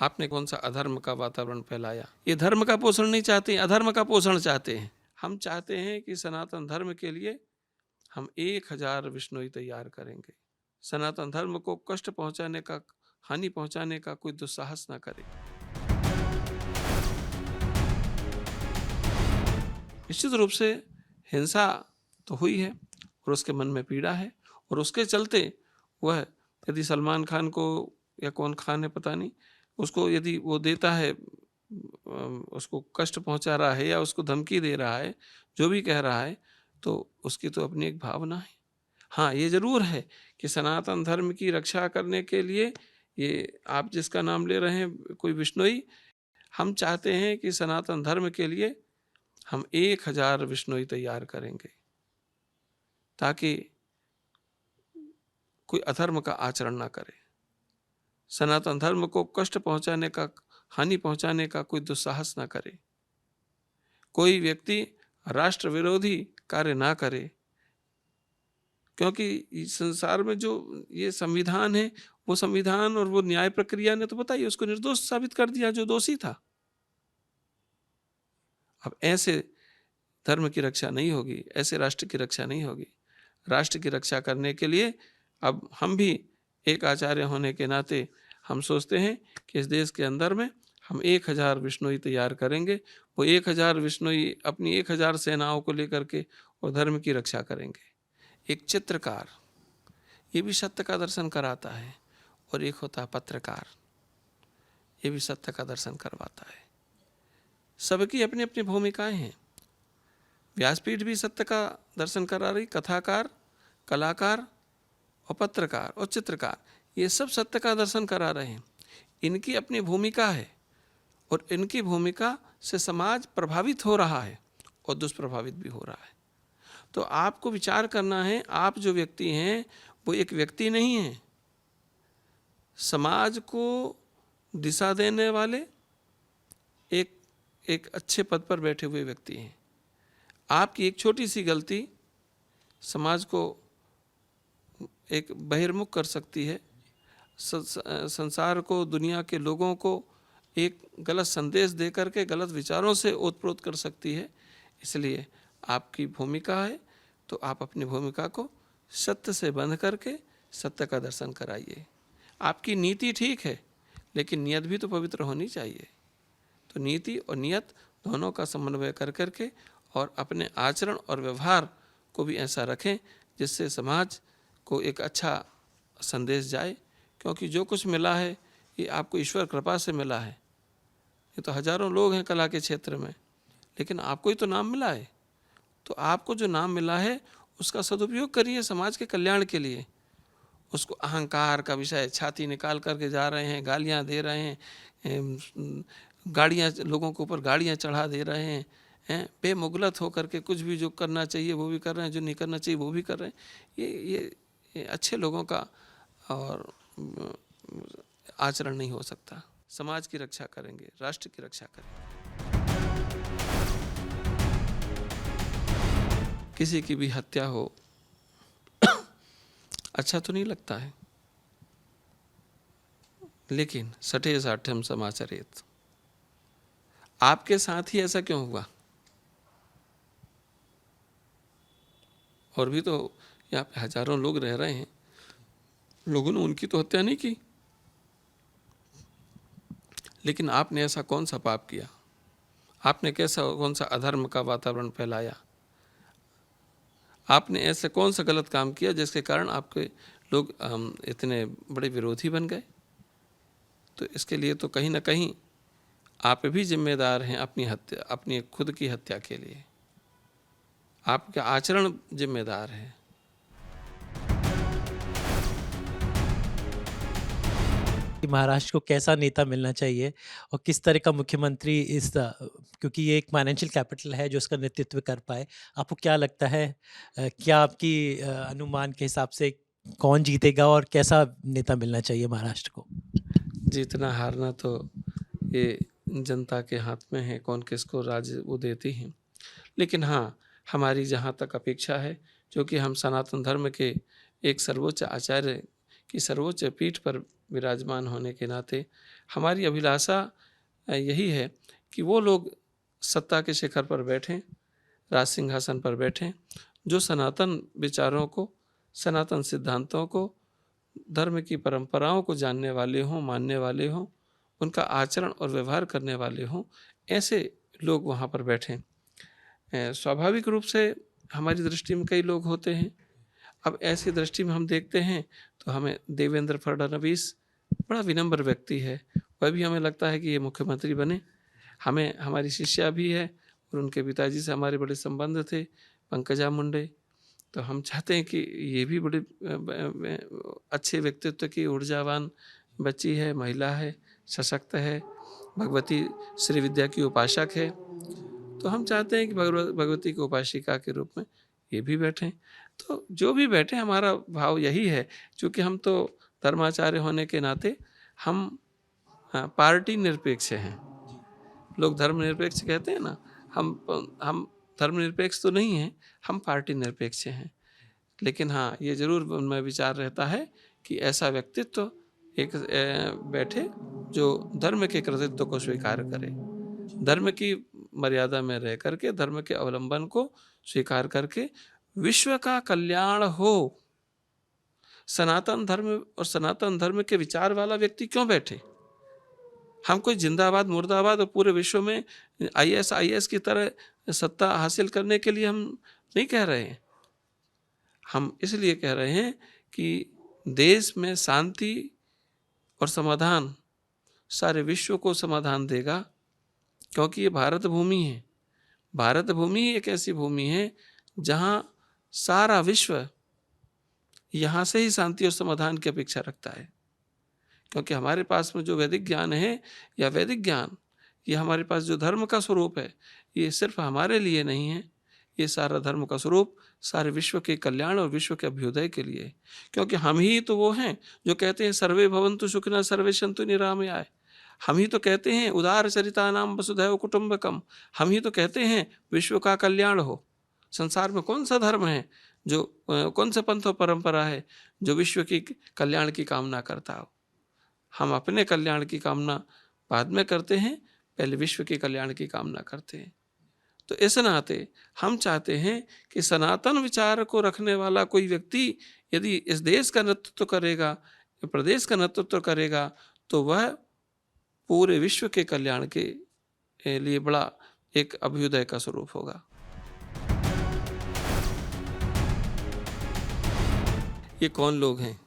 आपने कौन सा अधर्म का वातावरण फैलाया। ये धर्म का पोषण नहीं चाहते, अधर्म का पोषण चाहते हैं। हम चाहते हैं कि सनातन धर्म के लिए हम 1000 विश्नोई तैयार करेंगे। सनातन धर्म को कष्ट पहुंचाने का, हानि पहुंचाने का कोई दुस्साहस ना करे। निश्चित रूप से हिंसा तो हुई है और उसके मन में पीड़ा है, और उसके चलते वह यदि सलमान खान को, या कौन खान है पता नहीं, उसको यदि वो देता है, उसको कष्ट पहुंचा रहा है या उसको धमकी दे रहा है, जो भी कह रहा है, तो उसकी तो अपनी एक भावना है। हाँ, ये जरूर है कि सनातन धर्म की रक्षा करने के लिए, ये आप जिसका नाम ले रहे हैं कोई विश्नोई, हम चाहते हैं कि सनातन धर्म के लिए हम 1000 विश्नोई तैयार करेंगे, ताकि कोई अधर्म का आचरण ना करे, सनातन धर्म को कष्ट पहुंचाने का, हानि पहुंचाने का कोई दुस्साहस ना करे, कोई व्यक्ति राष्ट्र विरोधी कार्य ना करे। क्योंकि इस संसार में जो ये संविधान है, वो संविधान और वो न्याय प्रक्रिया ने तो बताइए उसको निर्दोष साबित कर दिया जो दोषी था। अब ऐसे धर्म की रक्षा नहीं होगी, ऐसे राष्ट्र की रक्षा नहीं होगी। राष्ट्र की रक्षा करने के लिए अब हम भी एक आचार्य होने के नाते हम सोचते हैं कि इस देश के अंदर में हम 1000 विश्नोई तैयार करेंगे। वो 1000 विश्नोई अपनी 1000 सेनाओं को लेकर के और धर्म की रक्षा करेंगे। एक चित्रकार, ये भी सत्य का दर्शन कराता है, और एक होता है पत्रकार, ये भी सत्य का दर्शन करवाता है। सबकी अपनी अपनी भूमिकाएं हैं। व्यासपीठ भी सत्य का दर्शन करा रही, कथाकार, कलाकार और पत्रकार और चित्रकार, ये सब सत्य का दर्शन करा रहे हैं। इनकी अपनी भूमिका है, और इनकी भूमिका से समाज प्रभावित हो रहा है और दुष्प्रभावित भी हो रहा है। तो आपको विचार करना है, आप जो व्यक्ति हैं वो एक व्यक्ति नहीं है, समाज को दिशा देने वाले एक अच्छे पद पर बैठे हुए व्यक्ति हैं। आपकी एक छोटी सी गलती समाज को एक बहिर्मुख कर सकती है, संसार को, दुनिया के लोगों को एक गलत संदेश दे करके गलत विचारों से ओतप्रोत कर सकती है। इसलिए आपकी भूमिका है तो आप अपनी भूमिका को सत्य से बंध करके सत्य का दर्शन कराइए। आपकी नीति ठीक है, लेकिन नियत भी तो पवित्र होनी चाहिए। तो नीति और नियत दोनों का समन्वय कर करके और अपने आचरण और व्यवहार को भी ऐसा रखें जिससे समाज को एक अच्छा संदेश जाए। क्योंकि जो कुछ मिला है ये आपको ईश्वर कृपा से मिला है। ये तो हजारों लोग हैं कला के क्षेत्र में, लेकिन आपको ही तो नाम मिला है। तो आपको जो नाम मिला है उसका सदुपयोग करिए समाज के कल्याण के लिए। उसको अहंकार का विषय छाती निकाल करके जा रहे हैं, गालियां दे रहे हैं, गाड़ियां लोगों के ऊपर गाड़ियां चढ़ा दे रहे हैं, बेमुगलत होकर के कुछ भी जो करना चाहिए वो भी कर रहे हैं, जो नहीं करना चाहिए वो भी कर रहे हैं। ये अच्छे लोगों का और आचरण नहीं हो सकता। समाज की रक्षा करेंगे, राष्ट्र की रक्षा करेंगे। किसी की भी हत्या हो अच्छा तो नहीं लगता है, लेकिन सठे साठ्यम समाचरेत। आपके साथ ही ऐसा क्यों हुआ? और भी तो यहाँ पे हजारों लोग रह रहे हैं, लोगों ने उनकी तो हत्या नहीं की, लेकिन आपने ऐसा कौन सा पाप किया? आपने कौन सा अधर्म का वातावरण फैलाया? आपने ऐसे कौन सा गलत काम किया जिसके कारण आपके लोग इतने बड़े विरोधी बन गए? तो इसके लिए तो कहीं ना कहीं आप भी जिम्मेदार हैं अपनी हत्या, अपनी खुद की हत्या के लिए आपका आचरण जिम्मेदार है। कि महाराष्ट्र को कैसा नेता मिलना चाहिए और किस तरह का मुख्यमंत्री क्योंकि ये एक फाइनेंशियल कैपिटल है जो इसका नेतृत्व कर पाए। आपको क्या लगता है, क्या आपकी अनुमान के हिसाब से कौन जीतेगा और कैसा नेता मिलना चाहिए महाराष्ट्र को? जीतना हारना तो ये जनता के हाथ में है, कौन किसको राज वो देती है। लेकिन हाँ, हमारी जहाँ तक अपेक्षा है, क्योंकि हम सनातन धर्म के एक सर्वोच्च आचार्य की सर्वोच्च पीठ पर विराजमान होने के नाते हमारी अभिलाषा यही है कि वो लोग सत्ता के शिखर पर बैठें, राज सिंहासन पर बैठें, जो सनातन विचारों को, सनातन सिद्धांतों को, धर्म की परंपराओं को जानने वाले हों, मानने वाले हों, उनका आचरण और व्यवहार करने वाले हों, ऐसे लोग वहाँ पर बैठें। स्वाभाविक रूप से हमारी दृष्टि में कई लोग होते हैं। अब ऐसी दृष्टि में हम देखते हैं तो हमें देवेंद्र फडणवीस बड़ा विनम्र व्यक्ति है, वह भी हमें लगता है कि ये मुख्यमंत्री बने। हमें हमारी शिष्या भी है और उनके पिताजी से हमारे बड़े संबंध थे, पंकजा मुंडे, तो हम चाहते हैं कि ये भी बड़े अच्छे व्यक्तित्व की ऊर्जावान बच्ची है, महिला है, सशक्त है, भगवती श्री विद्या की उपासक है। तो हम चाहते हैं कि भगवती की उपासिका के रूप में ये भी बैठें। तो जो भी बैठे, हमारा भाव यही है, क्योंकि हम तो धर्माचार्य होने के नाते हम पार्टी निरपेक्ष हैं। लोग धर्मनिरपेक्ष कहते हैं ना, हम धर्मनिरपेक्ष तो नहीं हैं, हम पार्टी निरपेक्ष हैं। लेकिन हाँ, ये जरूर उनमें विचार रहता है कि ऐसा व्यक्तित्व एक बैठे जो धर्म के कृतित्व को स्वीकार करे, धर्म की मर्यादा में रह करके, धर्म के अवलंबन को स्वीकार करके विश्व का कल्याण हो। सनातन धर्म और सनातन धर्म के विचार वाला व्यक्ति क्यों बैठे? हम कोई जिंदाबाद मुर्दाबाद और पूरे विश्व में IAS की तरह सत्ता हासिल करने के लिए हम नहीं कह रहे हैं। हम इसलिए कह रहे हैं कि देश में शांति और समाधान सारे विश्व को समाधान देगा, क्योंकि ये भारत भूमि है। भारत भूमि एक ऐसी भूमि है जहाँ सारा विश्व यहाँ से ही शांति और समाधान की अपेक्षा रखता है। क्योंकि हमारे पास में जो वैदिक ज्ञान है या वैदिक ज्ञान, ये हमारे पास जो धर्म का स्वरूप है, ये सिर्फ हमारे लिए नहीं है, ये सारा धर्म का स्वरूप सारे विश्व के कल्याण और विश्व के अभ्युदय के लिए है। क्योंकि हम ही तो वो हैं जो कहते हैं सर्वे भवन्तु सुखिनः सर्वे सन्तु निरामयाः। हम ही तो कहते हैं उदार चरितानां वसुधैव कुटुम्बकम्। हम ही तो कहते हैं विश्व का कल्याण हो। संसार में कौन सा धर्म है जो कौन सा पंथ और परंपरा है जो विश्व की कल्याण की कामना करता हो? हम अपने कल्याण की कामना बाद में करते हैं, पहले विश्व के कल्याण की कामना करते हैं। तो इस नाते हम चाहते हैं कि सनातन विचार को रखने वाला कोई व्यक्ति यदि इस देश का नेतृत्व करेगा, प्रदेश का नेतृत्व करेगा, तो वह पूरे विश्व के कल्याण के लिए बड़ा एक अभ्युदय का स्वरूप होगा। ये कौन लोग हैं?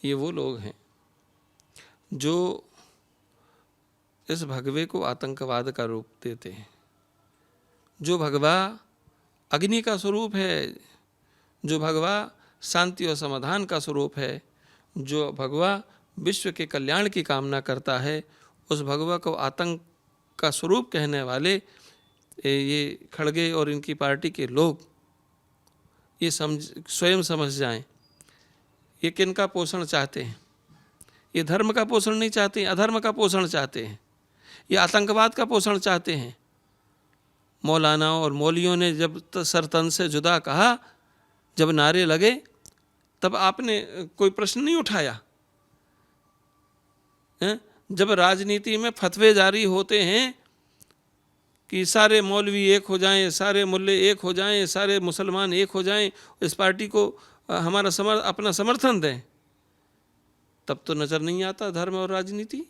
ये वो लोग हैं जो इस भगवे को आतंकवाद का रूप देते हैं। जो भगवा अग्नि का स्वरूप है, जो भगवा शांति और समाधान का स्वरूप है, जो भगवा विश्व के कल्याण की कामना करता है, उस भगवा को आतंक का स्वरूप कहने वाले ये खड़गे और इनकी पार्टी के लोग ये स्वयं समझ जाएं ये किनका पोषण चाहते हैं। ये धर्म का पोषण नहीं चाहते, अधर्म का पोषण चाहते हैं, ये आतंकवाद का पोषण चाहते हैं। मौलाना और मौलियों ने जब सर तन से जुदा कहा, जब नारे लगे, तब आपने कोई प्रश्न नहीं उठाया। जब राजनीति में फतवे जारी होते हैं कि सारे मौलवी एक हो जाएं, सारे मुल्ले एक हो जाएं, सारे मुसलमान एक हो जाएं, इस पार्टी को हमारा अपना समर्थन दें, तब तो नज़र नहीं आता धर्म और राजनीति।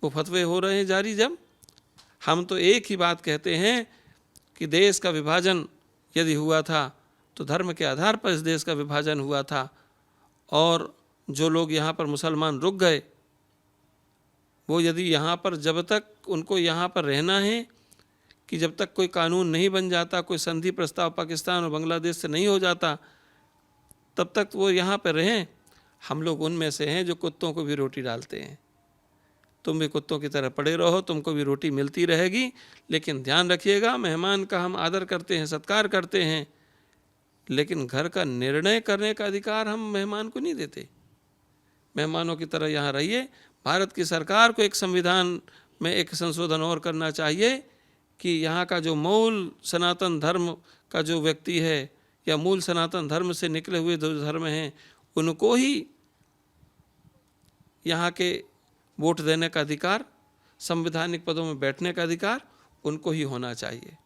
वो फतवे हो रहे हैं जारी। जब हम तो एक ही बात कहते हैं कि देश का विभाजन यदि हुआ था तो धर्म के आधार पर इस देश का विभाजन हुआ था, और जो लोग यहाँ पर मुसलमान रुक गए, वो यदि यहाँ पर जब तक उनको यहाँ पर रहना है कि जब तक कोई कानून नहीं बन जाता, कोई संधि प्रस्ताव पाकिस्तान और बांग्लादेश से नहीं हो जाता, तब तक वो यहाँ पर रहें। हम लोग उनमें से हैं जो कुत्तों को भी रोटी डालते हैं। तुम भी कुत्तों की तरह पड़े रहो, तुमको भी रोटी मिलती रहेगी, लेकिन ध्यान रखिएगा, मेहमान का हम आदर करते हैं, सत्कार करते हैं, लेकिन घर का निर्णय करने का अधिकार हम मेहमान को नहीं देते। मेहमानों की तरह यहाँ रहिए। भारत की सरकार को एक संविधान में एक संशोधन और करना चाहिए कि यहाँ का जो मूल सनातन धर्म का जो व्यक्ति है या मूल सनातन धर्म से निकले हुए जो धर्म हैं, उनको ही यहाँ के वोट देने का अधिकार, संवैधानिक पदों में बैठने का अधिकार उनको ही होना चाहिए।